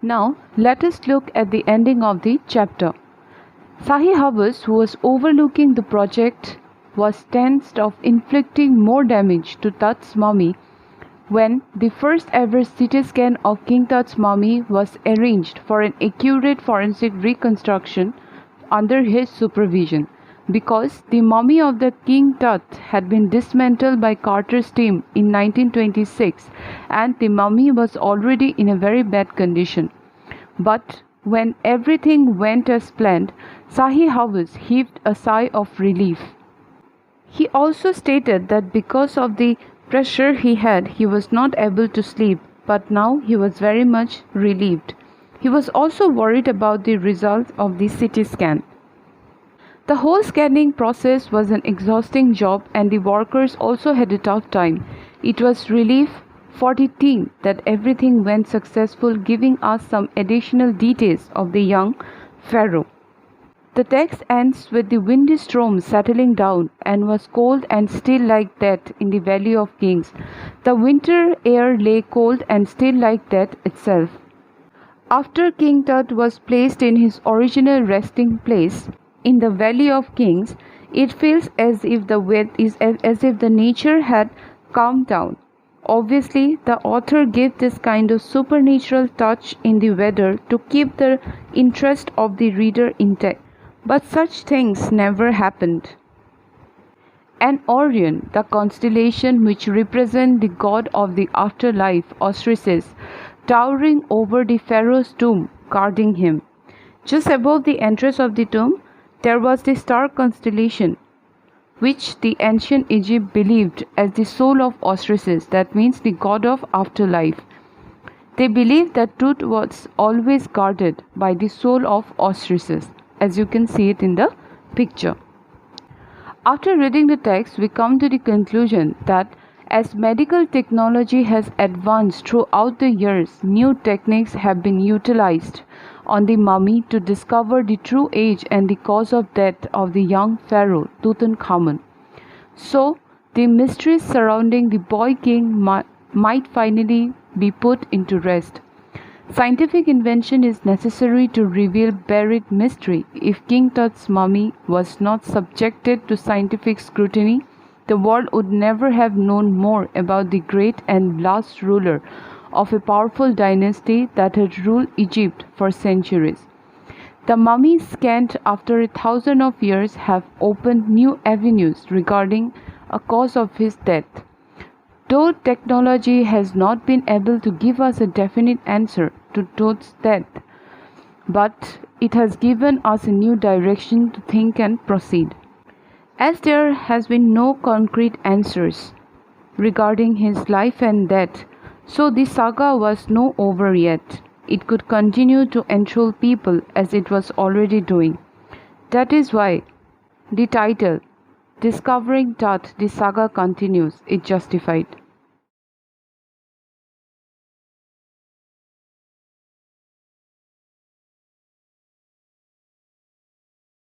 Now, let us look at the ending of the chapter. Shahi Hafiz, who was overlooking the project, was tensed of inflicting more damage to Tut's mummy when the first ever CT scan of King Tut's mummy was arranged for an accurate forensic reconstruction under his supervision. Because the mummy of the King Tut had been dismantled by Carter's team in 1926 and the mummy was already in a very bad condition. But when everything went as planned, Shahi Hafiz heaved a sigh of relief. He also stated that because of the pressure he was not able to sleep, but now he was very much relieved. He was also worried about the results of the CT scan. The whole scanning process was an exhausting job and the workers also had a tough time. It was relief for the team that everything went successful, giving us some additional details of the young pharaoh. The text ends with the windy storm settling down and was cold and still like that in the Valley of Kings. The winter air lay cold and still like that itself. After King Tut was placed in his original resting place in the Valley of Kings, it feels as if the nature had calmed down. Obviously, the author gave this kind of supernatural touch in the weather to keep the interest of the reader intact. But such things never happened. And Orion, the constellation which represents the god of the afterlife, Osiris, towering over the pharaoh's tomb, guarding him. Just above the entrance of the tomb, there was the star constellation, which the ancient Egypt believed as the soul of Osiris, that means the god of afterlife. They believed that Tut was always guarded by the soul of Osiris, as you can see it in the picture. After reading the text, we come to the conclusion that as medical technology has advanced throughout the years, new techniques have been utilized on the mummy to discover the true age and the cause of death of the young pharaoh Tutankhamun. So, the mysteries surrounding the boy king might finally be put into rest. Scientific invention is necessary to reveal buried mystery. If King Tut's mummy was not subjected to scientific scrutiny, the world would never have known more about the great and last ruler of a powerful dynasty that had ruled Egypt for centuries. The mummies scanned after 1,000 of years have opened new avenues regarding a cause of his death. Though technology has not been able to give us a definite answer to Tut's death, but it has given us a new direction to think and proceed. As there has been no concrete answers regarding his life and death, so the saga was not over yet. It could continue to enthrall people as it was already doing. That is why the title, Discovering Tut, the saga continues, is justified.